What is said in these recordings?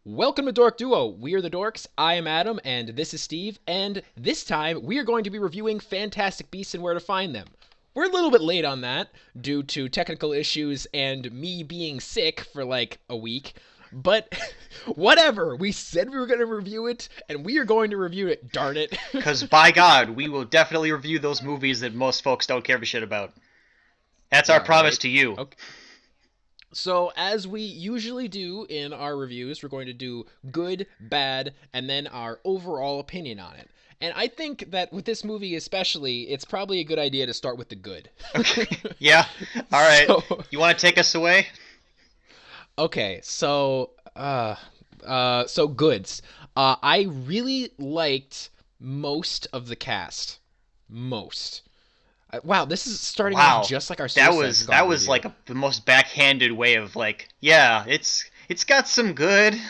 Welcome to DorkDuo. We are the Dorks. I am Adam, and this is Steve. And this time, we are going to be reviewing Fantastic Beasts and Where to Find Them. We're a little bit late on that due to technical issues and me being sick for like a week. But whatever. We said we were going to review it, and we are going to review it, darn it. Because by God, we will definitely review those movies that most folks don't care a shit about. That's our Yeah, promise right. to you. Okay. So, as we usually do in our reviews, we're going to do good, bad, and then our overall opinion on it. And I think that with this movie especially, it's probably a good idea to start with the good. Okay. Yeah. All right. So, You want to take us away? okay, so goods. I really liked most of the cast. Most. Wow, this is starting off Wow. just like our That Suicide was Squad that was review. like the most backhanded way of like, yeah, it's got some good.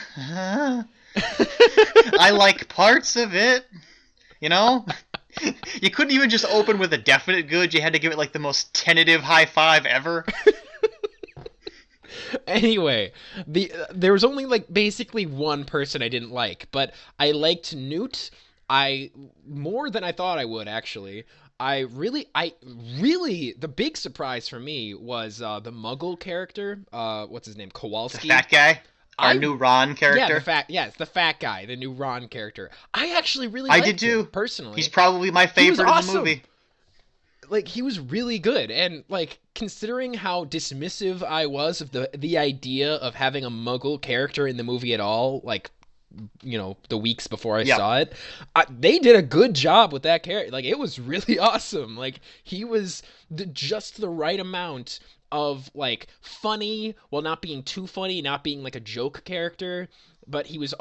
I like parts of it. You know. You couldn't even just open with a definite good. You had to give it like the most tentative high five ever. Anyway, there was only like basically one person I didn't like, but I liked Newt. I more than I thought I would actually. I really, the big surprise for me was the Muggle character. What's his name? The Kowalski. fat guy, our I new Ron Yeah, character. it's the fat guy, the new Ron character. I actually really I did liked him too. He's personally. probably my He was favorite in the awesome. movie. Like he was really good, and like considering how dismissive I was of the idea of having a Muggle character in the movie at all, like the weeks before I Yep. saw it, they did a good job with that character. Like it was really awesome. Like he was just the right amount of like funny while not being too funny, not being like a joke character. But he was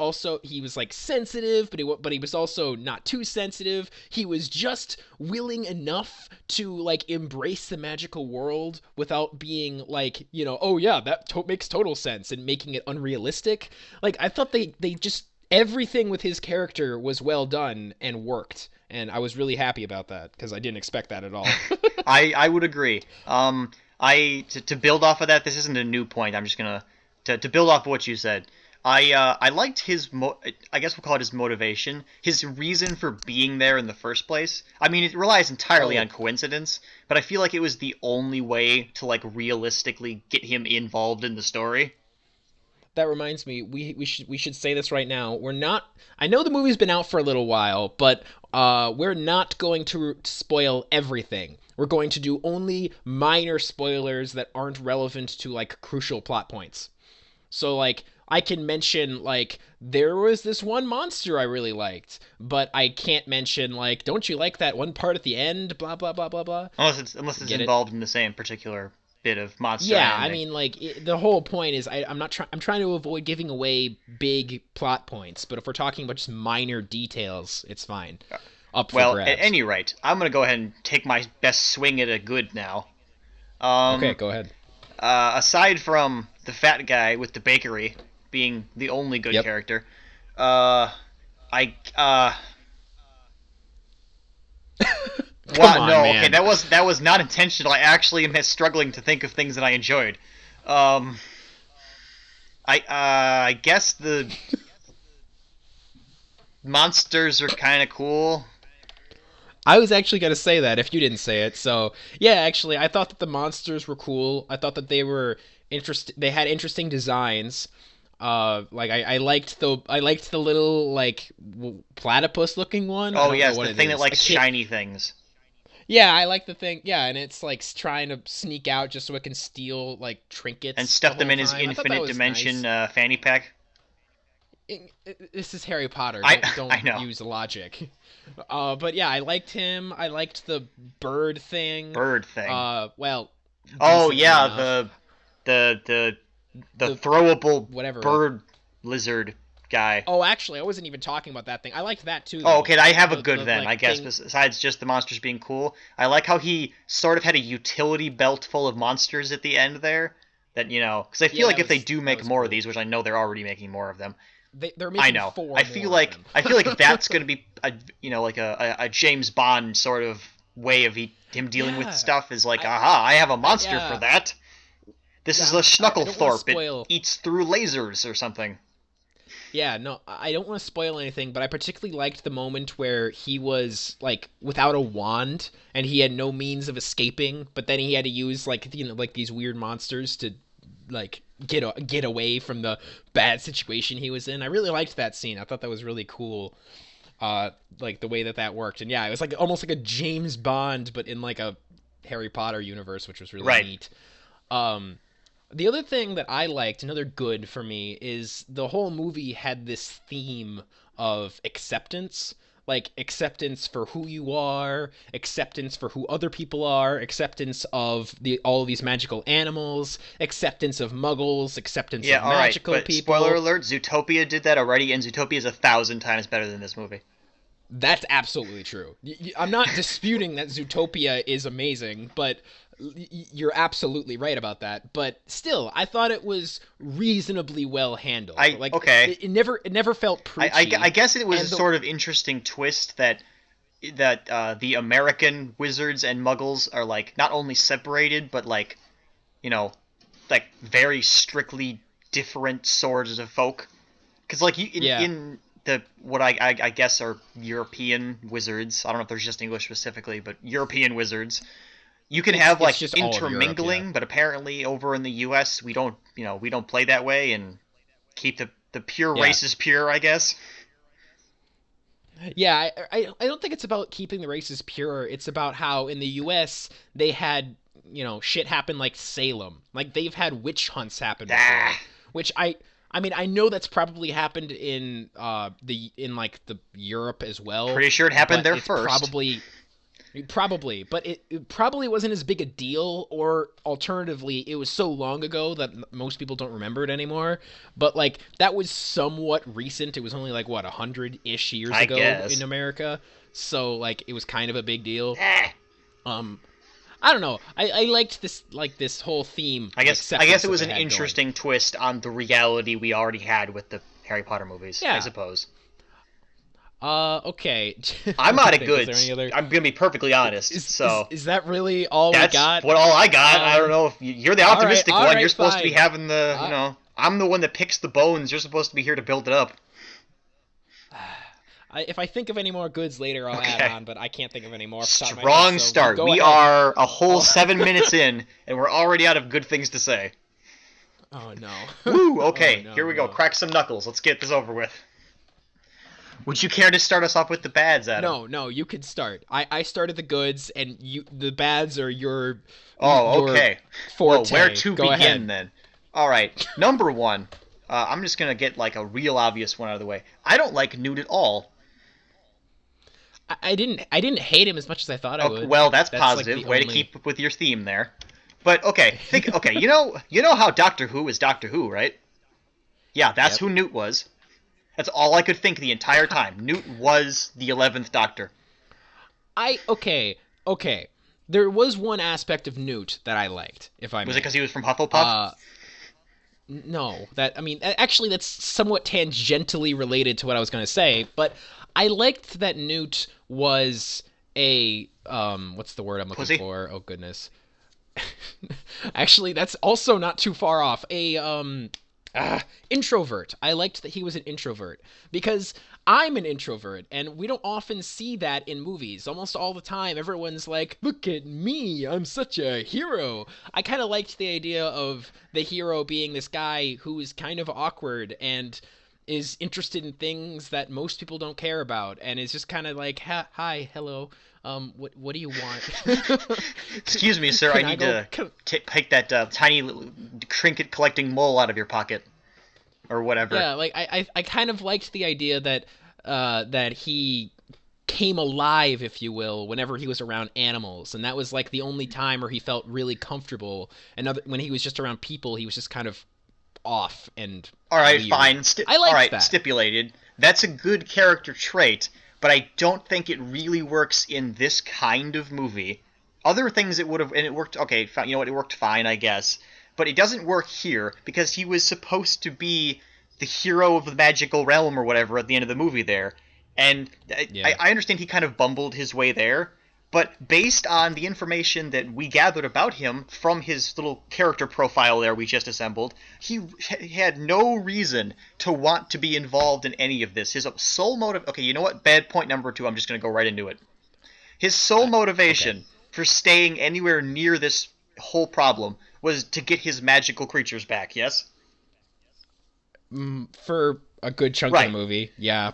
like sensitive, but he was also not too sensitive. He was just willing enough to like embrace the magical world without being like oh yeah, that makes total sense, and making it unrealistic. Like I thought they just everything with his character was well done and worked, and I was really happy about that because I didn't expect that at all. I would agree. To build off of that, this isn't a new point. I'm just gonna to build off of what you said. I liked I guess we'll call it his motivation, his reason for being there in the first place. I mean, it relies entirely on Oh, coincidence, but I feel like it was the only way to like realistically get him involved in the story. that reminds me, we should say this right now. We're not. I know the movie's been out for a little while, but we're not going to spoil everything. We're going to do only minor spoilers that aren't relevant to like crucial plot points. So like I can mention like there was this one monster I really liked, but I can't mention like don't you like that one part at the end? Blah blah blah blah blah. Unless it's Get it? involved in the same particular bit of monster Yeah, I ending. mean, like the whole point is I'm not trying. I'm trying to avoid giving away big plot points, but if we're talking about just minor details, it's fine. Up for Well, at grabs. any rate, I'm gonna go ahead and take my best swing at a good now. Okay, Um, go ahead. Aside from the fat guy with the bakery being the only good Yep. character, uh, I Come wow, on, no, okay, man. that was not intentional. I actually am struggling to think of things that I enjoyed. Um, I guess the monsters are kind of cool. I was actually gonna say that if you didn't say it. So yeah, actually, I thought that the monsters were cool. I thought that they were interesting. They had interesting designs. Like I liked the little like platypus looking one. I Oh don't know yes, what the it thing that is. I likes can't. shiny things. Yeah, I like the thing. Yeah, and it's like trying to sneak out just so it can steal like And trinkets the stuff them whole in his time. I thought that infinite was dimension nice. fanny pack. This is Harry Potter. I Don't I know. use logic. But yeah, I liked him. I liked the bird thing. Bird thing. Well, Oh decently yeah, enough. the The throwable whatever. bird lizard guy. Oh, actually, I wasn't even talking about that thing. I liked that too, Oh, though. okay, I have a good The then, I like guess, thing. besides just the monsters being cool. I like how he sort of had a utility belt full of monsters at the end there. That, because I feel Yeah, like that if they was do that make was more of cool. these, which I know they're already making more of them, They're I making know. four I feel more of like them. I feel like that's going to be like a James Bond sort of way of him dealing with Yeah, stuff is like, I aha, I have a monster for yeah that. This yeah. is a I don't want to Schnucklethorpe. It spoil. eats through lasers or something. Yeah, no, I don't want to spoil anything, but I particularly liked the moment where he was like without a wand and he had no means of escaping, but then he had to use like like these weird monsters to like get away from the bad situation he was in. I really liked that scene. I thought that was really cool. Like the way that that worked, and yeah, it was like almost like a James Bond, but in like a Harry Potter universe, which was really Right. neat. Um, the other thing that I liked, another good for me, is the whole movie had this theme of acceptance. Like acceptance for who you are, acceptance for who other people are, acceptance of the all of these magical animals, acceptance of muggles, acceptance Yeah, of all right, magical but spoiler people. alert: Zootopia did that already, and Zootopia is 1,000 times better than this movie. That's absolutely true. I'm not disputing that Zootopia is amazing, but you're absolutely right about that. But still, I thought it was reasonably well handled. I Like okay. it never felt I preachy, guess it was a and sort of interesting twist that the American wizards and Muggles are like not only separated, but like you know like very strictly different sorts of folk. Because like you yeah, in the what I guess are European wizards. I don't know if there's just English specifically, but European wizards. You can have it's like just all of Europe. Yeah, intermingling, but apparently over in the U.S. we don't play that way and keep the pure yeah, races pure. I guess. yeah. I don't think it's about keeping the races pure. It's about how in the U.S. they had shit happen like Salem. Like they've had witch hunts happen before, Ah, which I mean, I know that's probably happened in in like the Europe as well, pretty sure it happened but there it's first. probably, but it probably wasn't as big a deal, or alternatively, it was so long ago that most people don't remember it anymore. But like that was somewhat recent. It was only like what 100-ish years I ago in guess. America, so like it was kind of a big deal. Ah. Um, I don't know. I liked this whole theme I of guess I guess acceptance it that was they an had going. interesting twist on the reality we already had with the Harry Potter movies, I Yeah. suppose. Okay. I'm Let me out of think. Is there any goods. other? I'm gonna be perfectly honest. Is So is that really all we that's got? what all I got. I don't Um. know if you're the All right. optimistic All one. You're right. supposed to be Fine. having the, Uh, I'm the one that picks the bones. You're supposed to be here to build it up. if I think of any more goods later, I'll add Okay. on. But I can't think of any more off the top of my head. Strong So you start. go We ahead. are a whole Oh. 7 minutes in, and we're already out of good things to say. Oh no. Woo! Oh Okay, here no we go. no. Crack some knuckles. Let's get this over with. Would you care to start us off with the bads, Adam? No no. You can start. I started the goods, and the bads are Oh, your okay. Well, where forte. to Go begin ahead. then? All right, number one. I'm just gonna get like a real obvious one out of the way. I don't like Newt at all. I didn't hate him as much as I thought I Okay, would. well, that's That's like positive. the Way to only. keep up with your theme there. But okay, think. Okay, you know how Doctor Who is Doctor Who, right? Yeah, that's Yep. who Newt was. That's all I could think the entire time. Newt was the 11th Doctor. Okay. There was one aspect of Newt that I liked, if I Was it may. because he was from Hufflepuff? Uh, no, that I mean, actually, that's somewhat tangentially related to what I was going to say, but I liked that Newt was a what's the word I'm looking Pussy? for? Oh goodness. Actually, that's also not too far off. Introvert. I liked that he was an introvert because I'm an introvert, and we don't often see that in movies. Almost all the time, everyone's like, "Look at me, I'm such a hero." I kind of liked the idea of the hero being this guy who is kind of awkward and is interested in things that most people don't care about, and is just kind of like, "Hi, hello, what do you want?" Excuse me, sir. I Can I need go? to take that tiny trinket collecting mole out of your pocket or whatever. Yeah, like I kind of liked the idea that that he came alive, if you will, whenever he was around animals, and that was like the only time where he felt really comfortable. And when he was just around people, he was just kind of off and All right, weird. fine. I All liked right, that. stipulated. That's a good character trait, but I don't think it really works in this kind of movie. Other things it would have, and it worked. Okay, you know what? It worked fine, I guess. But it doesn't work here because he was supposed to be the hero of the magical realm or whatever at the end of the movie there, and I, Yeah. I understand he kind of bumbled his way there, But based on the information that we gathered about him from his little character profile there we just assembled, he had no reason to want to be involved in any of this. His sole motive... Okay, you know what? Bad point number 2. I'm just going to go right into it. His sole motivation Okay. for staying anywhere near this whole problem was to get his magical creatures back, yes? For a good chunk of the Right. movie, yeah,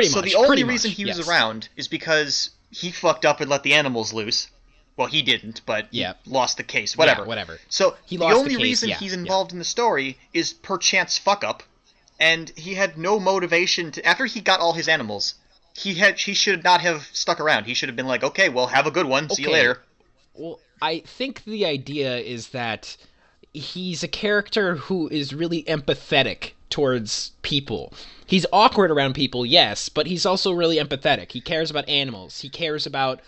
So the only reason he was yes. around is because he fucked up and let the animals loose. Well, he didn't, but he Yeah, lost the case. yeah, Whatever. whatever. So He the lost the only case. reason Yeah, he's yeah. involved in the story is perchance fuck up, and he had no motivation to. After he got all his animals, he should not have stuck around. He should have been like, okay, well, have a good one. See you Okay. later. Well, I think the idea is that he's a character who is really empathetic towards people. He's awkward around people, yes, but he's also really empathetic. He cares about animals. He cares about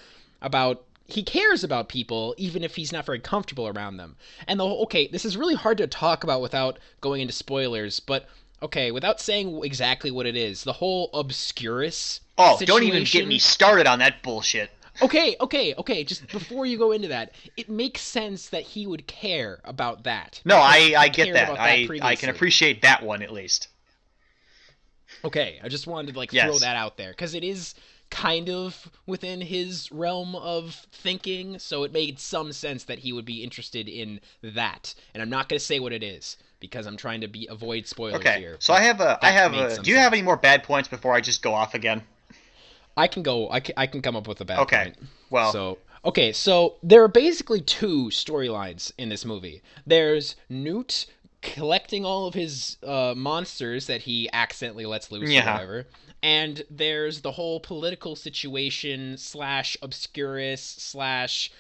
people even if he's not very comfortable around them. And the whole, okay, this is really hard to talk about without going into spoilers, but okay, without saying exactly what it is, the whole Obscurus Oh, don't even get me situation. started on that bullshit. Okay. Just before you go into that, it makes sense that he would care about that No, because I he get cared that. about that I can previously. appreciate that one at least. Okay, I just wanted to throw Yes. that out there because it is kind of within his realm of thinking, so it made some sense that he would be interested in that. And I'm not going to say what it is because I'm trying to avoid spoilers Okay. here. So But I that have made a. some Do you have sense. any more bad points before I just go off again? I can go. I can come up with a bad Okay. point. Well, So okay, so there are basically two storylines in this movie. There's Newt collecting all of his monsters that he accidentally lets loose or yeah. whatever, and there's the whole political situation slash obscurus slash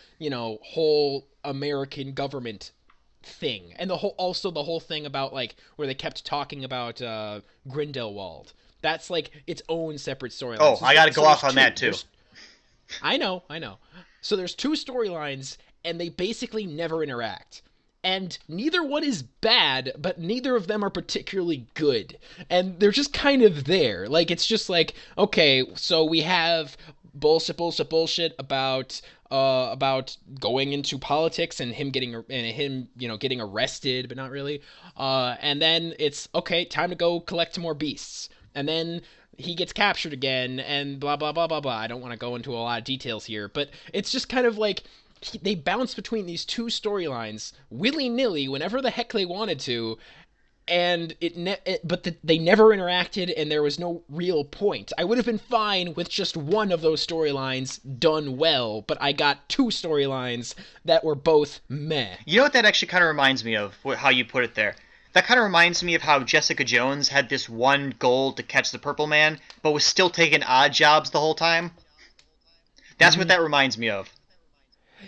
whole American government thing, and the whole thing about where they kept talking about Grindelwald. That's its own separate storyline. Oh, I got to go There's off on two. that too. I know. So there's two storylines, and they basically never interact. And neither one is bad, but neither of them are particularly good. And they're just kind of there. It's just okay, so we have bullshit about going into politics and him getting arrested, but not really. And then it's okay, time to go collect more beasts. And then he gets captured again, and blah blah blah blah blah. I don't want to go into a lot of details here, but it's just kind of they bounce between these two storylines willy nilly whenever the heck they wanted to, and they never interacted, and there was no real point. I would have been fine with just one of those storylines done well, but I got two storylines that were both meh. You know what that actually kind of reminds me of? How you put it there. That kind of reminds me of how Jessica Jones had this one goal to catch the Purple Man, but was still taking odd jobs the whole time. That's what Mm-hmm. that reminds me of.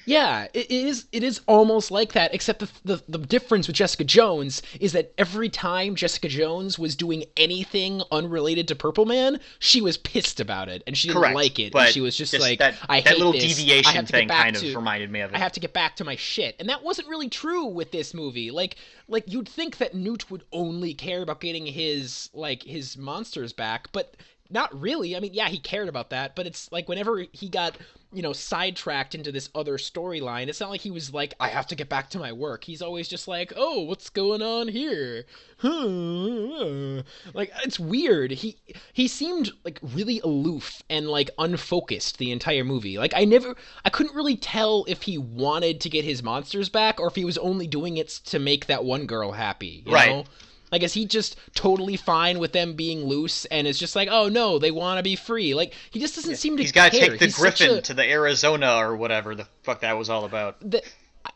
Yeah, it is. It is almost like that, except the difference with Jessica Jones is that every time Jessica Jones was doing anything unrelated to Purple Man, she was pissed about it and she didn't Correct, like it, and but she was just just like, that "I that hate little this. I deviation have to get thing back kind of to. reminded me of I it. have to get back to my shit." And that wasn't really true with this movie. You'd think that Newt would only care about getting his monsters back, but not really. I mean, yeah, he cared about that, but it's whenever he got, sidetracked into this other storyline, it's not like he was like, I have to get back to my work. He's always just like, oh, what's going on here? It's weird. He seemed really aloof and unfocused the entire movie. I couldn't really tell if he wanted to get his monsters back or if he was only doing it to make that one girl happy, you Right. know? Is he just totally fine with them being loose and is just like, oh no, they want to be free? He just doesn't seem to He's got to care. take the He's such Griffin to the Arizona or whatever the fuck that was all about.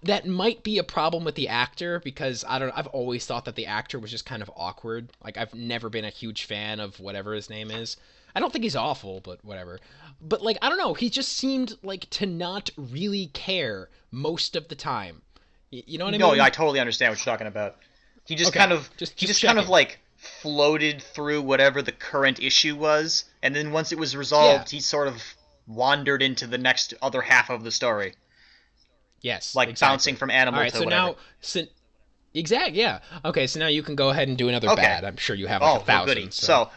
that might be a problem with the actor because I don't know. I've always thought that the actor was just kind of awkward. I've never been a huge fan of whatever his name is. I don't think he's awful, but whatever. But I don't know. He just seemed to not really care most of the time. You know what I No, mean? I totally understand what you're talking about. He just Okay, kind of he just just kind of checking. floated through whatever the current issue was, and then once it was Yeah. resolved, he sort of wandered into the next other half of the story, Yes. like bouncing Exactly. from All animal right. to So whatever. now, exact. Yeah. Okay. So now you can go ahead and do another Okay. bad. I'm sure you have a Oh, well, thousand. goody. So So,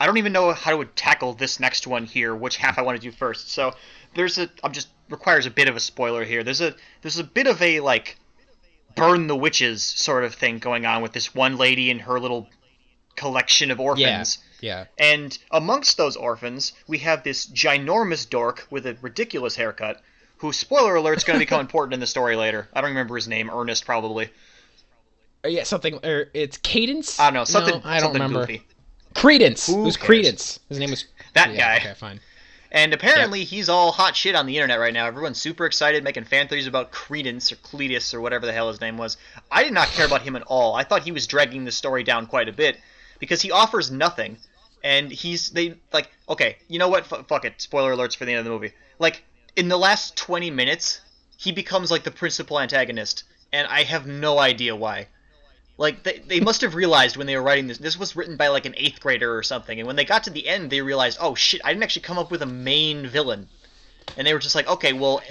I don't even know how to tackle this next one here, which half I want to do first. So I'm just requires a bit of a spoiler here. There's a bit of a like burn the witches sort of thing going on with this one lady and her little collection of Yeah, orphans. yeah. And amongst those orphans, we have this ginormous dork with a ridiculous haircut, who, spoiler alert, is going to become important in the story later. I don't remember his name. Ernest, probably. Yeah, something. It's Cadence. I don't know. Something. No, I don't Something remember. goofy. Credence. It Who was cares? Credence. His name was. That Yeah. guy. Okay, fine. And Yep. apparently he's all hot shit on the internet right now. Everyone's super excited, making fan theories about Credence or Cletus or whatever the hell his name was. I did not care about him at all. I thought he was dragging the story down quite a bit because he offers nothing. And okay, you know what? Fuck it. Spoiler alerts for the end of the movie. Like, in the last 20 minutes, he becomes like the principal antagonist, and I have no idea why. Like, they must have realized when they were writing this was written by like an 8th grader or something, and when they got to the end, they realized, oh shit, I didn't actually come up with a main villain. And they were just like, okay, well,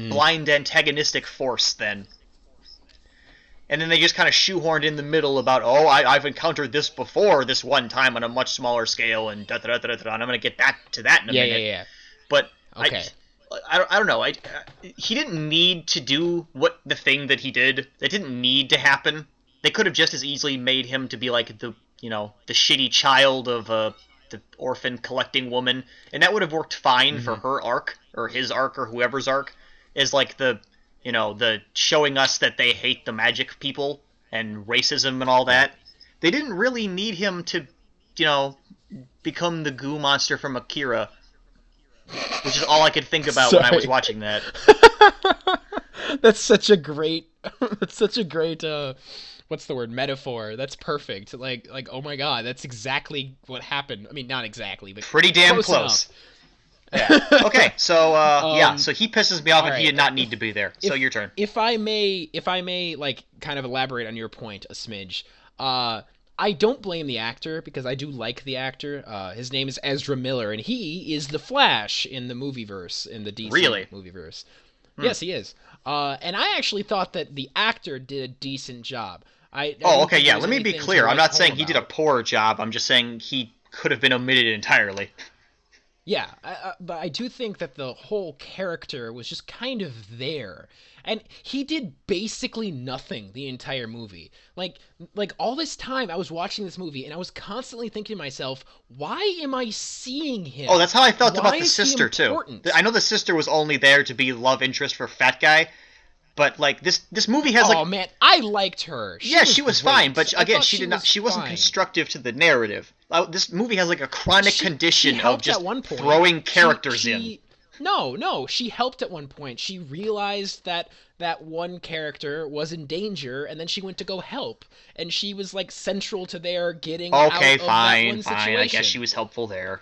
blind antagonistic force then. And then they just kind of shoehorned in the middle about, oh, I've encountered this before this one time on a much smaller scale, and and I'm going to get to that in a minute. Yeah. But Okay. I don't know. He didn't need to do the thing that he did. It didn't need to happen. They could have just as easily made him to be like the shitty child of the orphan collecting woman, and that would have worked fine for her arc or his arc or whoever's arc. Is like the showing us that they hate the magic people and racism and all that. They didn't really need him to, become the goo monster from Akira, which is all I could think about when I was Sorry. watching that. That's such a great. That's such a great. What's the word? Metaphor. That's perfect. Like, oh my god, that's exactly what happened. I mean, not exactly, but Pretty damn close. Yeah. Okay. So so he pisses me off, and he right. did not need to be there. So your turn. If I may, like, kind of elaborate on your point a smidge. I don't blame the actor because I do like the actor. His name is Ezra Miller, and he is the Flash in the movieverse, in the DC Really? movieverse. Yes, he is. And I actually thought that the actor did a decent job. I Oh, didn't okay. think Yeah. there was Let me be anything to clear. I'm write not home saying he did a about. poor job. I'm just saying he could have been omitted entirely. Yeah, but I do think that the whole character was just kind of there, and he did basically nothing the entire movie. Like all this time, I was watching this movie, and I was constantly thinking to myself, "Why am I seeing him? Oh, that's how I felt Why about the is he sister too. important?" I know the sister was only there to be love interest for fat guy, but like this movie has Oh like man, I liked her. she was fine, great. but I again, thought she did not. was She wasn't fine. constructive to the narrative. This movie has like a chronic She condition of helped just at one point. throwing characters she, No, she helped at one point. She realized that that one character was in danger, and then she went to go help, and she was like central to their getting in. out Okay, of that fine, one fine. situation. I guess she was helpful there.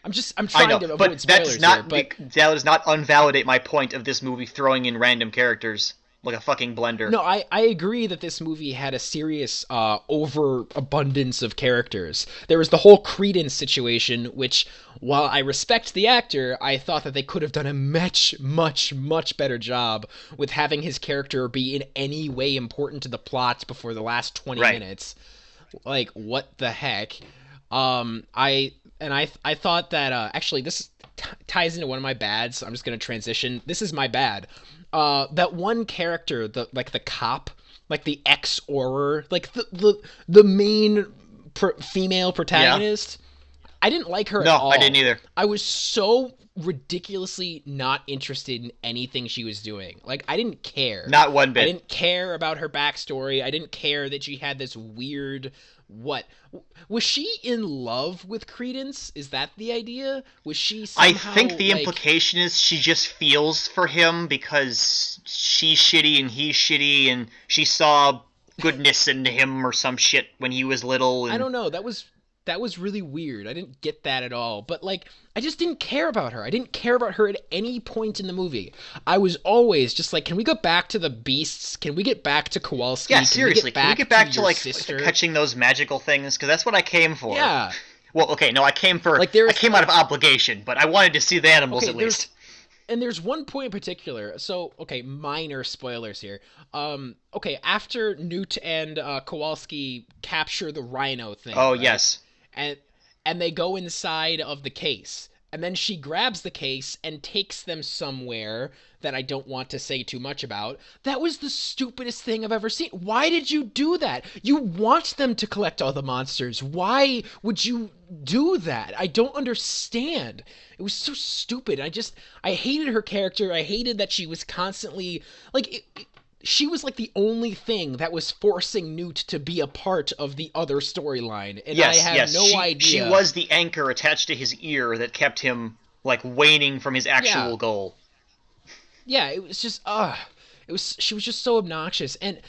I'm I trying know, to avoid but that spoilers does not here, but that does not unvalidate my point of this movie throwing in random characters like a fucking blender. no, I agree that this movie had a serious overabundance of characters. There was the whole Credence situation, which, while I respect the actor, I thought that they could have done a much better job with having his character be in any way important to the plot before the last 20 Right. minutes. Like, what the heck? I thought that actually this ties into one of my bads. So I'm just gonna transition. This is my bad. That one character, the cop, like the ex-Orer, like the main female protagonist. I didn't like her at No, all. I didn't either. I was so ridiculously not interested in anything she was doing. Like, I didn't care. Not one bit. I didn't care about her backstory. I didn't care that she had this weird. What was she in love with Credence? Is that the idea? Was she I somehow, think the like, implication is she just feels for him because she's shitty and he's shitty, and she saw goodness in him or some shit when he was little. And I don't know. That was really weird. I didn't get that at all. But like, I just didn't care about her. I didn't care about her at any point in the movie. I was always just like, can we go back to the beasts? Can we get back to Kowalski? Yeah, seriously, can we get back to your like sister? catching those magical things? Because that's what I came for. Yeah. Well, okay, no, I came for. Like, I came out of obligation, but I wanted to see the animals Okay, at least. And there's one point in particular. So, okay, minor spoilers here. Okay, after Newt and Kowalski capture the rhino thing. Oh right? yes. and and they go inside of the case. And then she grabs the case and takes them somewhere that I don't want to say too much about. That was the stupidest thing I've ever seen. Why did you do that? You want them to collect all the monsters. Why would you do that? I don't understand. It was so stupid. I hated her character. I hated that she was constantly like she was like the only thing that was forcing Newt to be a part of the other storyline, and I Yes, have yes. no She idea. was the anchor attached to his ear that kept him like waning from his Yeah, actual goal. yeah. It was just it was she was just so obnoxious, and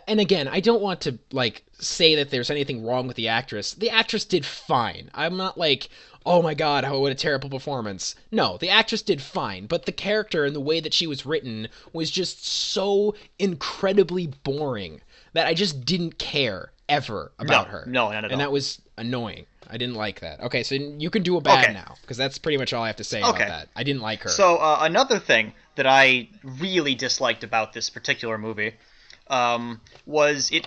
again, I don't want to like say that there's anything wrong with the actress. The actress did fine. I'm not like, oh my god, how what a terrible performance. No, the actress did fine, but the character and the way that she was written was just so incredibly boring that I just didn't care ever about No, her. no, not at And all. that was annoying. I didn't like that. Okay, so you can do a bad Okay, now, because that's pretty much all I have to say about okay. that. I didn't like her. So another thing that I really disliked about this particular movie was it.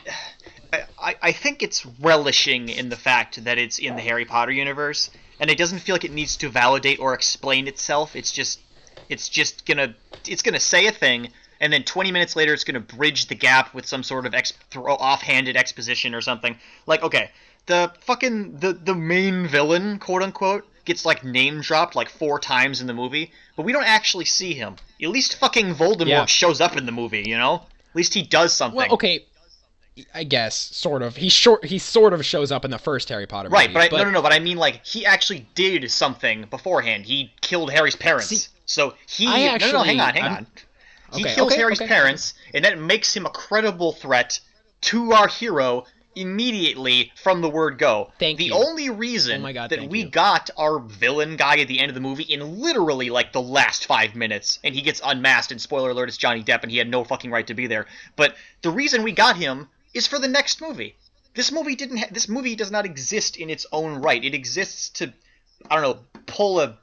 I think it's relishing in the fact that it's in the Harry Potter universe, and it doesn't feel like it needs to validate or explain itself. It's just gonna say a thing, and then 20 minutes later it's gonna bridge the gap with some sort of offhanded exposition or something. Like, okay, the main villain, quote unquote, gets like name dropped like 4 times in the movie, but we don't actually see him. At least fucking Voldemort Yeah. shows up in the movie, you know? At least he does Well, something. okay, I guess sort of. He sort of shows up in the first Harry Potter Right, movie, but no, but no, no. But I mean, like, he actually did something beforehand. He killed Harry's see, parents. So I no, no, no. Hang actually on, hang I'm on. He okay, kills okay, Harry's okay. parents, and that makes him a credible threat to our hero immediately from the word go. Thank The you. only Oh reason my god, that thank we you. got our villain guy at the end of the movie in literally like the last 5 minutes, and he gets unmasked, and spoiler alert, it's Johnny Depp, and he had no fucking right to be there. But the reason we got him is for the next movie. This movie does not exist in its own right. It exists to, I don't know, pull a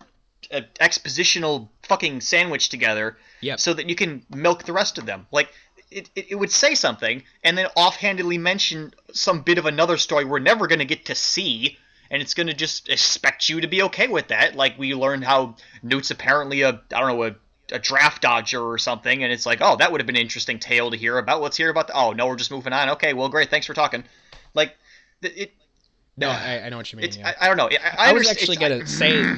expositional fucking sandwich together Yep. so that you can milk the rest of them. Like, it would say something and then offhandedly mention some bit of another story we're never going to get to see, and it's going to just expect you to be okay with that. Like, we learned how Newt's apparently a draft dodger or something, and it's like, oh, that would have been an interesting tale to hear about. Let's hear about oh, no, we're just moving on. Okay, well, great, thanks for talking. Like, it, No, I know what you mean. it's, Yeah. I don't know. I I was understand. actually gonna say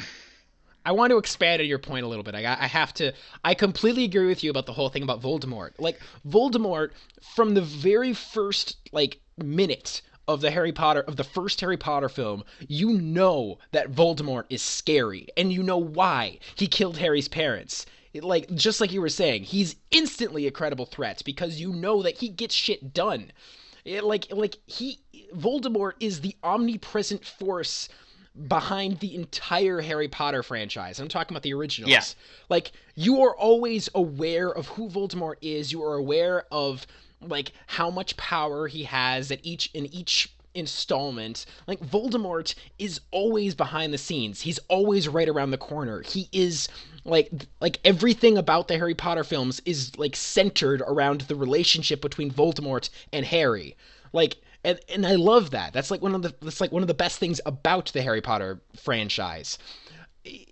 I want to expand on your point a little bit. I have to. I completely agree with you about the whole thing about Voldemort. Like Voldemort, from the very first like minute of the first Harry Potter film, you know that Voldemort is scary, and you know why he killed Harry's parents. Like just like you were saying, he's instantly a credible threat because you know that he gets shit done. Voldemort is the omnipresent force behind the entire Harry Potter franchise. I'm talking about the Yeah. originals. Like you are always aware of who Voldemort is. You are aware of like how much power he has at each installment. Like Voldemort is always behind the scenes. He's always right around the corner. He is like everything about the Harry Potter films is like centered around the relationship between Voldemort and Harry. Like and I love that. That's like one of the best things about the Harry Potter franchise.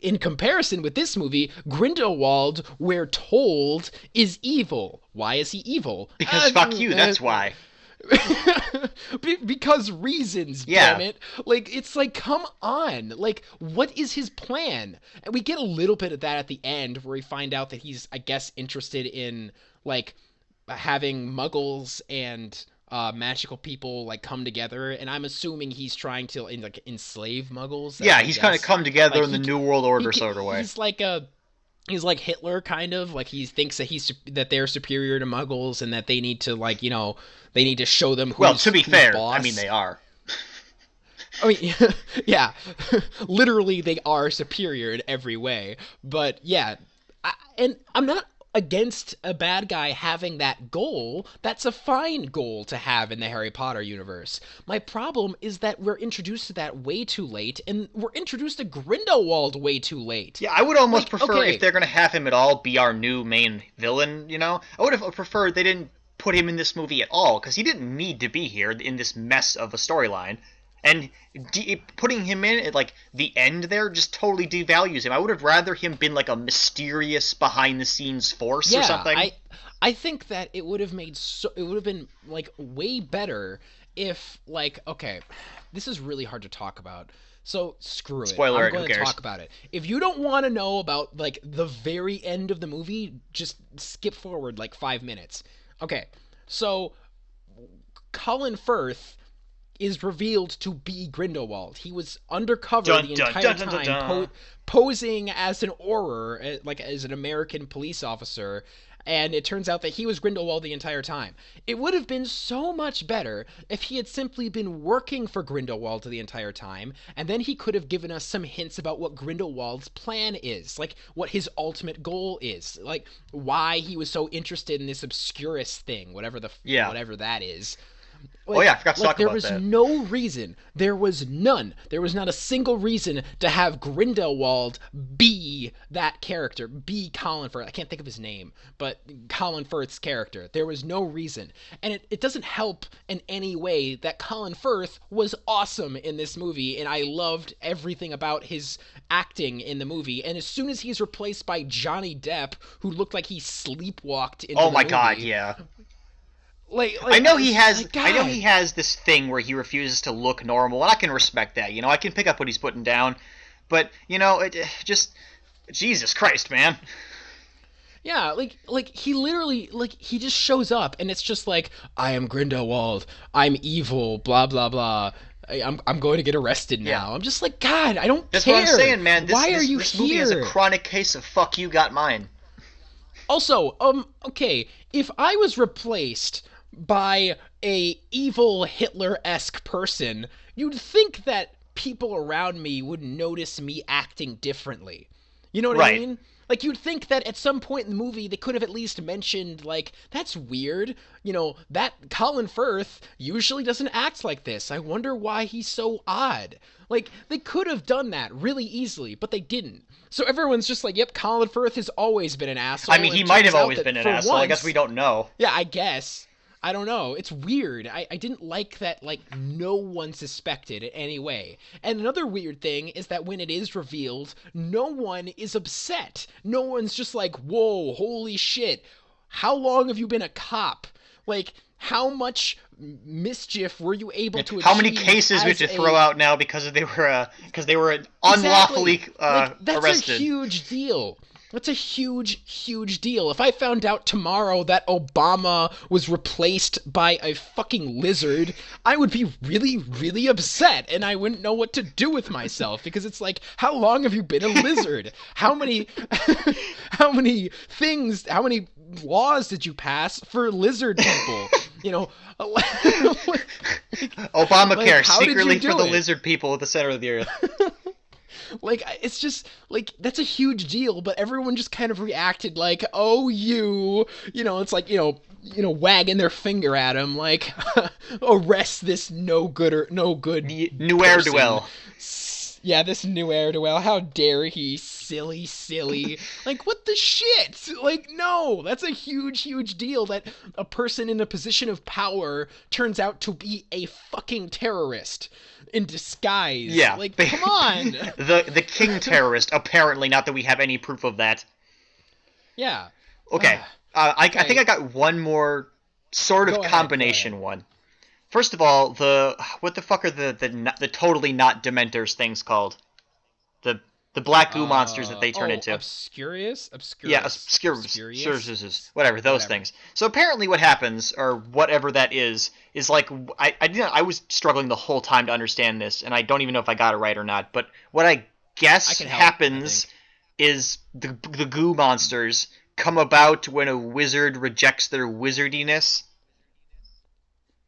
In comparison with this movie, Grindelwald, we're told, is evil. Why is he evil? Because fuck you, that's why. Because reasons, Yeah. damn it. Like it's like come on. Like what is his plan? And we get a little bit of that at the end where we find out that he's I guess interested in like having muggles and magical people like come together, and I'm assuming he's trying to like enslave muggles. Yeah, I he's kind of guess. come together Like in the New World Order he sort of way. he's like Hitler kind of like he thinks that they're superior to muggles and that they need to like they need to show them Well, to be who's fair, boss. I mean, they are. I mean, yeah, literally they are superior in every way. But yeah, and I'm not against a bad guy having that goal. That's a fine goal to have in the Harry Potter universe. My problem is that we're introduced to that way too late, and we're introduced to Grindelwald way too late. Yeah, I would almost Like, prefer okay, if they're going to have him at all be our new main villain, you know? I would have preferred they didn't put him in this movie at all, because he didn't need to be here in this mess of a storyline. And putting him in at like the end there just totally devalues him. I would have rather him been like a mysterious behind the scenes force or Yeah, something. I think that it would have been like way better if like okay, this is really hard to talk about. So screw it. Spoiler I'm alert, who going to cares? talk about it. If you don't want to know about like the very end of the movie, just skip forward like 5 minutes. Okay. So Colin Firth is revealed to be Grindelwald. He was undercover Dun the dun entire dun dun dun time, dun. posing as an Auror, like as an American police officer. And it turns out that he was Grindelwald the entire time. It would have been so much better if he had simply been working for Grindelwald the entire time, and then he could have given us some hints about what Grindelwald's plan is, like what his ultimate goal is, like why he was so interested in this obscurus thing, Yeah. whatever that is. Oh like yeah, I forgot to like talk there about was that. no reason, there was none, there was not a single reason to have Grindelwald be that character, be Colin Firth. I can't think of his name, but Colin Firth's character. There was no reason, and it doesn't help in any way that Colin Firth was awesome in this movie, and I loved everything about his acting in the movie. And as soon as he's replaced by Johnny Depp, who looked like he sleepwalked into Oh the my god, movie, yeah. like I was just like, I know he God. has this thing where he refuses to look normal, and I can respect that. I can pick up what he's putting down, but it just Jesus Christ, man. Yeah, like he literally like he just shows up and it's just like I am Grindelwald, I'm evil, blah blah blah. I'm going to get arrested Yeah. now. I'm just like God, I don't That's what I'm care. saying, man. This Why are this you this movie has a here? chronic case of fuck you got mine. Also, okay, if I was replaced by a evil Hitler-esque person, you'd think that people around me would notice me acting differently. You know what I Right. mean? Like you'd think that at some point in the movie they could have at least mentioned like that's weird. That Colin Firth usually doesn't act like this. I wonder why he's so odd. Like they could have done that really easily, but they didn't. So everyone's just like, "Yep, Colin Firth has always been an asshole." I mean, And he it might have turns out always that been an for asshole. I guess we once, don't know. yeah, I guess. I don't know. It's weird. I didn't like that, like, no one suspected in any way. And another weird thing is that when it is revealed, no one is upset. No one's just like, whoa, holy shit. How long have you been a cop? Like, how much mischief were you able to How many achieve cases we have as to throw a out now because they were unlawfully Exactly. Like that's arrested? a huge deal. That's a huge, huge deal. If I found out tomorrow that Obama was replaced by a fucking lizard, I would be really, really upset and I wouldn't know what to do with myself because it's like, how long have you been a lizard? How many how many laws did you pass for lizard people? You know, Obamacare how did you secretly for do the it? lizard people at the center of the earth. Like it's just like that's a huge deal, but everyone just kind of reacted like, "Oh, it's like wagging their finger at him, like arrest this no good Nuer person. duel. Yeah, this new heir to well, how dare he, silly, silly. Like, what the shit? Like, no, that's a huge, huge deal that a person in a position of power turns out to be a fucking terrorist in disguise. Yeah, Like, come on. the king terrorist. Apparently, not that we have any proof of that. Yeah. Okay, I think okay. I got one more sort of Go ahead, go combination ahead. one. First of all, what the fuck are the totally not Dementors things called? The the black goo monsters that they turn into. Obscurious? Yeah, Obscurious? whatever those Whatever. things. So apparently, what happens, or whatever that is like I was struggling the whole time to understand this, and I don't even know if I got it right or not. But what I I guess can help, I happens think. is the goo monsters come about when a wizard rejects their wizardiness.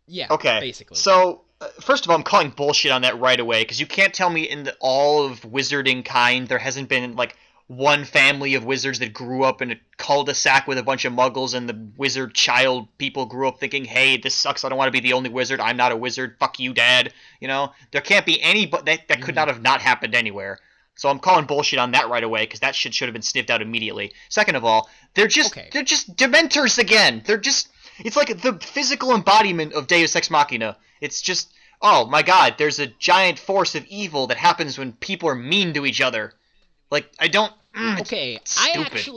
Yeah, Okay, basically. so first of all, I'm calling bullshit on that right away because you can't tell me all of wizarding kind there hasn't been like one family of wizards that grew up in a cul-de-sac with a bunch of muggles, and the wizard child people grew up thinking, "Hey, this sucks. I don't want to be the only wizard. I'm not a wizard. Fuck you, Dad." There can't be any, but that could not have not happened anywhere. So I'm calling bullshit on that right away because that shit should have been sniffed out immediately. Second of all, Okay. they're just Dementors again. It's like the physical embodiment of Deus Ex Machina. It's just oh my god, there's a giant force of evil that happens when people are mean to each other. Like, I don't. It's Okay, stupid.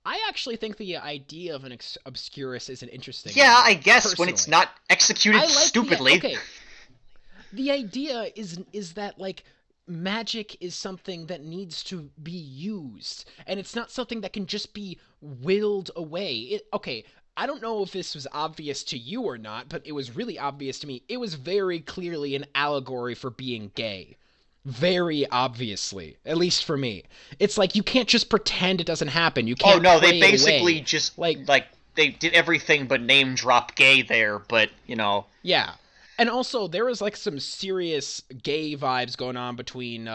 I actually think the idea of an obscurus is an interesting Yeah, one. I guess when it's Personally, not executed I like the stupidly. okay. The idea is that like magic is something that needs to be used, and it's not something that can just be willed away. Okay, I don't know if this was obvious to you or not, but it was really obvious to me. It was very clearly an allegory for being gay. Very obviously, at least for me. It's like you can't just pretend it doesn't happen. You Oh can't no, they pray it basically away. just Like, like they did everything but name drop gay there, but yeah. And also, there was like some serious gay vibes going on between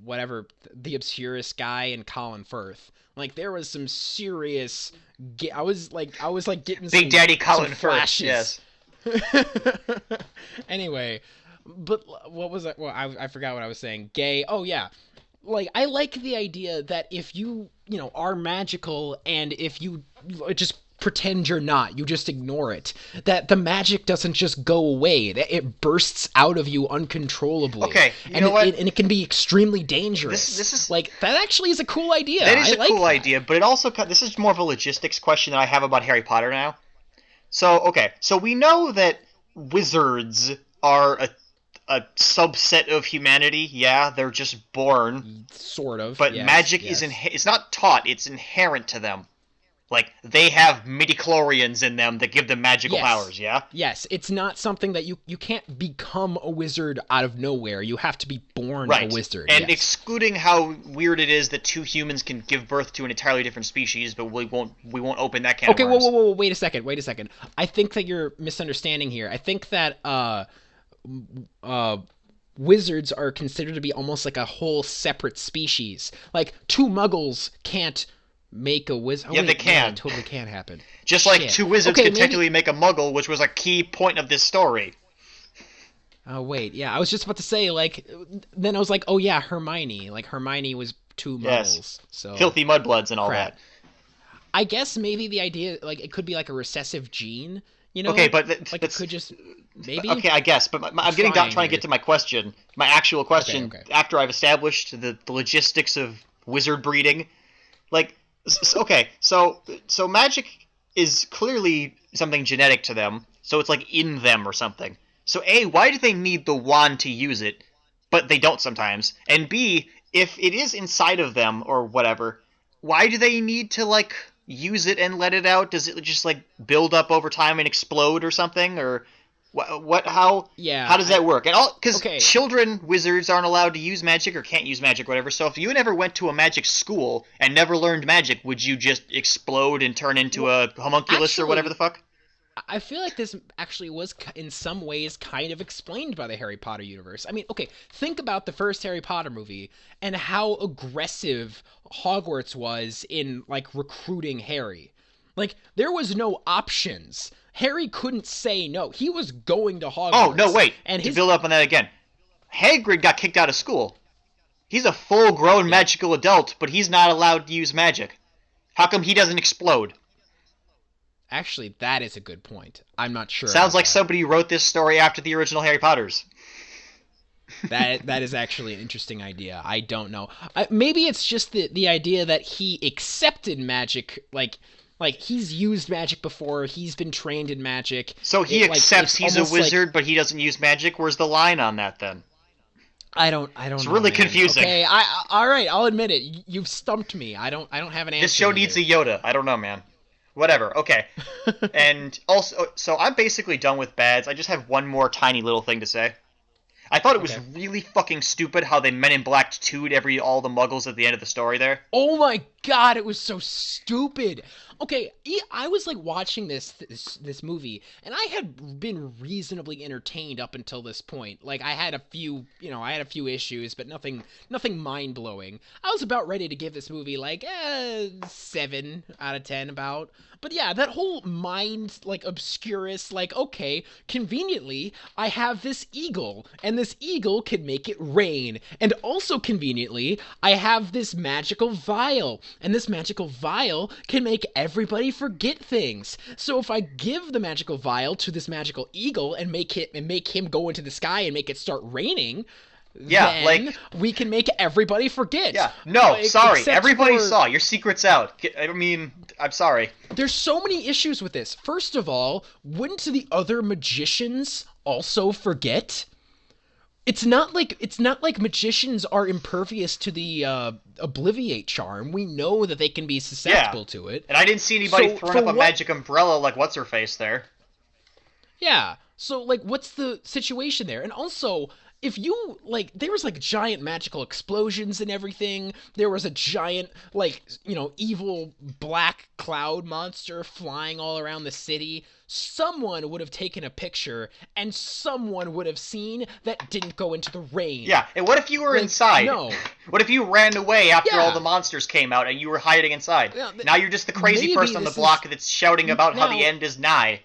whatever the Obscurus guy and Colin Firth. Like there was some serious. I was like getting Big some Daddy some Colin Firth, flashes. yes. Anyway, but what was I? Well, I forgot what I was saying. Gay. Oh yeah, like I like the idea that if you are magical and if you just pretend you're not, you just ignore it, that the magic doesn't just go away, that it bursts out of you uncontrollably, Okay, you and know what? it can be extremely This dangerous. this is Like that actually is a cool idea. that is I a like cool that. idea, but it also this is more of a logistics question that I have about Harry Potter now. So, okay, so we know that wizards are a subset of humanity. Yeah, they're just born, Sort of. but Yes, magic is yes. it's not taught, it's inherent to them. Like they have midichlorians in them that give them magical Yes. powers, yeah? Yes, it's not something that you can't become a wizard out of nowhere. You have to be born a Right. wizard. And Yes. excluding how weird it is that two humans can give birth to an entirely different species, but we won't open that can of Okay, whoa, whoa, worms. whoa, wait a second, wait a second. I think that you're misunderstanding here. I think that uh wizards are considered to be almost like a whole separate species. Like two muggles can't make a wizard. Oh Yeah, they wait, yeah, it can. totally can happen. Just like Shit. two wizards Okay, could maybe. technically make a muggle, which was a key point of this story. Oh wait, yeah, I was just about to say like. Then I was like, oh yeah, Hermione. Like Hermione was two Yes. muggles. So Filthy mudbloods and all crap. that. I guess maybe the idea like it could be like a recessive gene. You Okay, know, but like it that's could just maybe. okay, I guess. But I'm I'm getting down, trying trying to get here. to my question, my actual Okay, question. okay. After I've established the logistics of wizard breeding, like, okay, so magic is clearly something genetic to them, so it's like in them or something. So A, why do they need the wand to use it, but they don't sometimes? And B, if it is inside of them or whatever, why do they need to like use it and let it out? Does it just like build up over time and explode or something? Or what how Yeah, does I that work? And all because okay. children wizards aren't allowed to use magic or can't use magic, or whatever. So if you never went to a magic school and never learned magic, would you just explode and turn into Well, a homunculus or whatever the actually, fuck? I feel like this actually was in some ways kind of explained by the Harry Potter universe. I mean, okay, think about the first Harry Potter movie and how aggressive Hogwarts was in like recruiting Harry. Like there was no options. Harry couldn't say no. He was going to Oh no, Hogwarts wait. and To his build up on that again, Hagrid got kicked out of school. He's a full-grown yeah, magical adult, but he's not allowed to use magic. How come he doesn't explode? actually that is a good point. I'm not sure Sounds about like that. somebody wrote this story after the original Harry Potters. That is actually an interesting idea. I don't know. Maybe it's just the idea that he accepted magic, like he's used magic before. He's been trained in magic. So he It like accepts it's he's a almost like wizard, but he doesn't use magic. Where's the line on that then? I don't It's know, really man. confusing. Okay, all right. I'll admit it. You've stumped me. I don't have an This answer show needs here. a Yoda. I don't know, man. Whatever. Okay. And also, so I'm basically done with bads. I just have one more tiny little thing to say. I thought it was Okay. really fucking stupid how they Men in Black 2'd all the Muggles at the end of the story there. Oh my god, it was so stupid. Okay, I was like watching this movie, and I had been reasonably entertained up until this point. Like I had a few, I had a few issues, but nothing mind blowing. I was about ready to give this movie like 7 out of 10 about. But yeah, that whole mind like obscurus, like okay, conveniently I have this eagle, and this eagle can make it rain. And also conveniently, I have this magical vial, and this magical vial can make everybody forget things. So if I give the magical vial to this magical eagle and make him go into the sky and make it start raining, Yeah, then we can make everybody forget. Yeah, no, sorry, except everybody for- saw. Your secret's out. I mean, I'm sorry. There's so many issues with this. First of all, wouldn't the other magicians also forget? It's not like magicians are impervious to the obliviate charm. We know that they can be susceptible to it. And I didn't see anybody So, throwing for up a what- magic umbrella like what's her face there. Yeah. So like what's the situation there? And also, if you like there was like giant magical explosions and everything. There was a giant like, evil black cloud monster flying all around the city. Someone would have taken a picture and someone would have seen that didn't go into the rain. Yeah, and what if you were Like, inside? no. What if you ran away after Yeah. all the monsters came out and you were hiding inside? Yeah, now you're just the crazy maybe person on the this block is- that's shouting about how the now- end is nigh.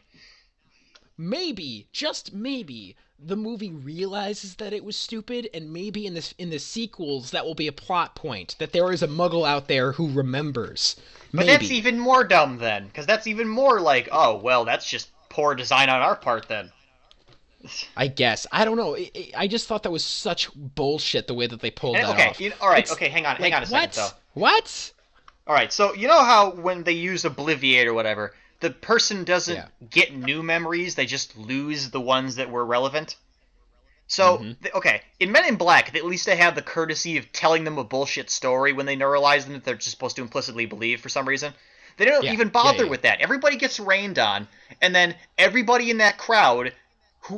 Maybe, just maybe, the movie realizes that it was stupid, and maybe in the sequels that will be a plot point that there is a Muggle out there who remembers. But Maybe. that's even more dumb then, because that's even more like, oh, well, that's just poor design on our part then. I guess. I don't know. I just thought that was such bullshit the way that they pulled And, that okay, off. all right, It's okay, hang on like, a second though. What? All right, so you know how when they use Obliviate or whatever, the person doesn't Yeah. get new memories; they just lose the ones that were relevant. So, okay, in Men in Black, at least they have the courtesy of telling them a bullshit story when they neuralize them that they're just supposed to implicitly believe for some reason. They don't Yeah, even bother yeah. with that. Everybody gets rained on, and then everybody in that crowd,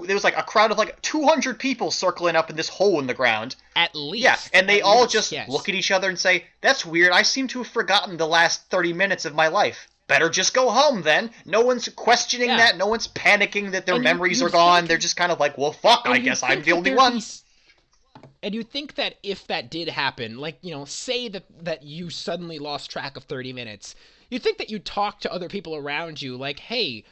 there was like a crowd of like 200 people circling up in this hole in the ground. At least. Yeah, and they At all least, just yes. look at each other and say, "That's weird. I seem to have forgotten the last 30 minutes of my life. Better just go home then." No one's questioning Yeah. that. No one's panicking that their And memories you'd are gone. think- They're just kind of like, well, fuck, I And you'd guess I'm think the that only there'd one. be And you think that if that did happen, like, say that you suddenly lost track of 30 minutes, you'd think that you'd talk to other people around you, like, hey,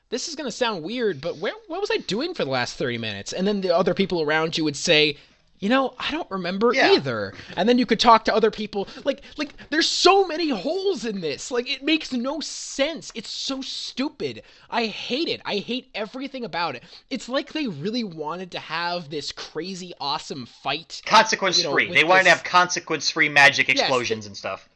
this is going to sound weird, but what was I doing for the last 30 minutes? And then the other people around you would say, I don't remember Yeah. either. And then you could talk to other people. Like, there's so many holes in this. Like, it makes no sense. It's so stupid. I hate it. I hate everything about it. It's like they really wanted to have this crazy, awesome fight. Consequence-free. with They wanted to this- have consequence-free magic explosions and stuff.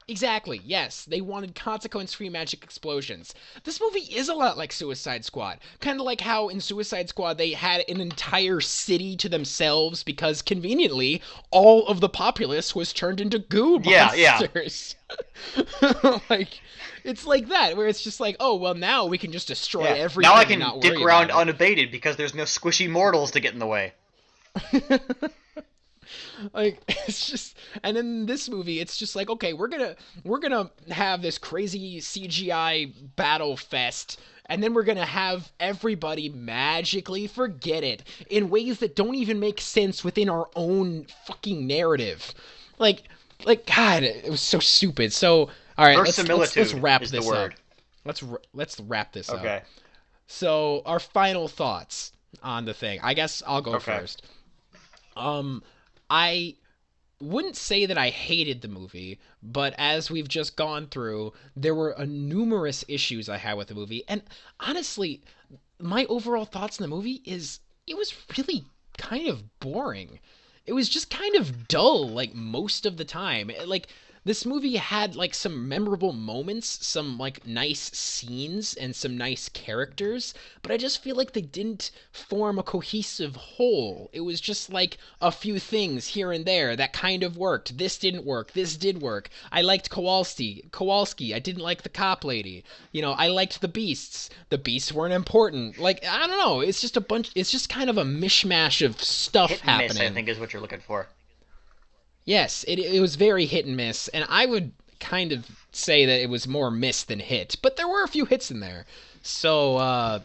Exactly, yes. They wanted consequence-free magic explosions. This movie is a lot like Suicide Squad. Kind of like how in Suicide Squad they had an entire city to themselves because, conveniently, all of the populace was turned into goo Yeah, yeah. monsters. Like, it's like that, where it's just like, oh, well, now we can just destroy Yeah. everything Now I and can not dick worry around about it. unabated because there's no squishy mortals to get in the way. Like, it's just, and in this movie it's just like, okay, we're gonna have this crazy CGI battle fest, and then we're gonna have everybody magically forget it in ways that don't even make sense within our own fucking narrative. Like God, it was so stupid. So all right, let's Verisimilitude wrap is this the word. up. Let's wrap this up. Okay. So our final thoughts on the thing. I guess I'll go Okay. first. I wouldn't say that I hated the movie, but as we've just gone through, there were numerous issues I had with the movie. And honestly, my overall thoughts on the movie is it was really kind of boring. It was just kind of dull, like, most of the time. Like, this movie had, like, some memorable moments, some, like, nice scenes, and some nice characters, but I just feel like they didn't form a cohesive whole. It was just, like, a few things here and there that kind of worked. This didn't work. This did work. I liked Kowalski. I didn't like the cop lady. I liked the beasts. The beasts weren't important. Like, I don't know. It's just kind of a mishmash of stuff Hit and happening. miss, I think, is what you're looking for. Yes, it was very hit and miss, and I would kind of say that it was more miss than hit, but there were a few hits in there. So,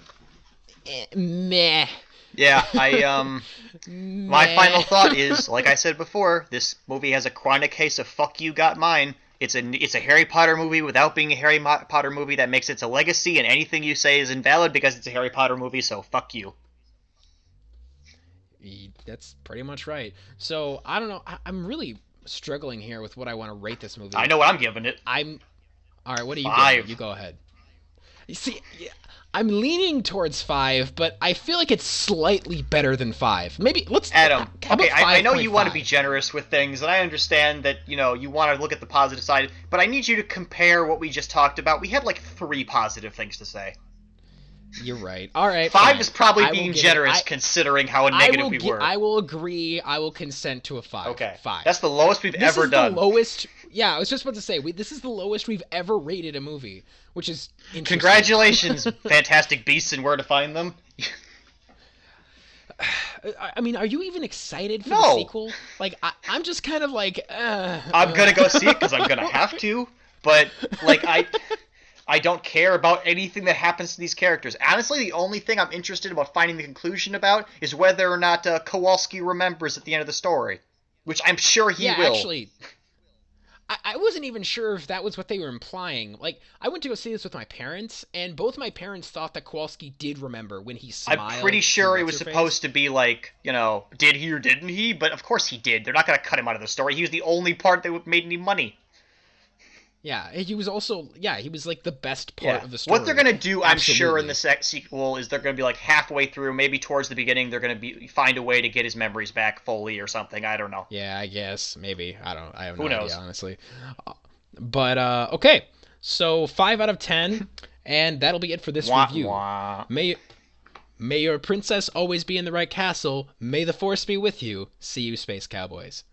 meh. Yeah, my final thought is, like I said before, this movie has a chronic case of "fuck you, got mine." It's a Harry Potter movie without being a Harry Potter movie that makes it a legacy, and anything you say is invalid because it's a Harry Potter movie. So fuck you. That's pretty much right. So I don't know. I'm really struggling here with what I want to rate this I movie. know what I'm giving it. I'm all right. What are you giving it? You 5. go ahead. You see, yeah, I'm leaning towards 5, but I feel like it's slightly better than 5. Maybe let's. Adam, How okay, about I know you want to be 5.5? generous with things, and I understand that, you want to look at the positive side, but I need you to compare what we just talked about. We had like 3 positive things to say. You're right. All right, 5 fine. is probably I will being give it. generous considering how negative we were. I will agree. I will consent to a 5. Okay. 5. That's the lowest we've This ever is the done. lowest. Yeah, I was just about to say this is the lowest we've ever rated a movie, which is interesting. Congratulations, Fantastic Beasts and Where to Find Them. I mean, are you even excited for the No! sequel? Like, I'm just kind of like. I'm gonna go see it because I'm gonna have to, but, like, I don't care about anything that happens to these characters. Honestly, the only thing I'm interested about finding the conclusion about is whether or not Kowalski remembers at the end of the story, which I'm sure he Yeah, will. actually, I wasn't even sure if that was what they were implying. Like, I went to go see this with my parents, and both my parents thought that Kowalski did remember when he I'm pretty smiled to sure it what's was her supposed face. to be like, did he or didn't he? But of course he did. They're not gonna cut him out of the story. He was the only part that made any money. Yeah, he was also he was like the best part Yeah. of the What they're story. gonna do, I'm sure, in the Absolutely. sequel is they're gonna be like halfway through, maybe towards the beginning, they're gonna be find a way to get his memories back fully or something. I don't know. Yeah, I guess maybe. I don't. I have no Who idea knows? honestly. But okay, so 5 out of 10, and that'll be it for this Wah review. wah. May your princess always be in the right castle. May the force be with you. See you, Space Cowboys.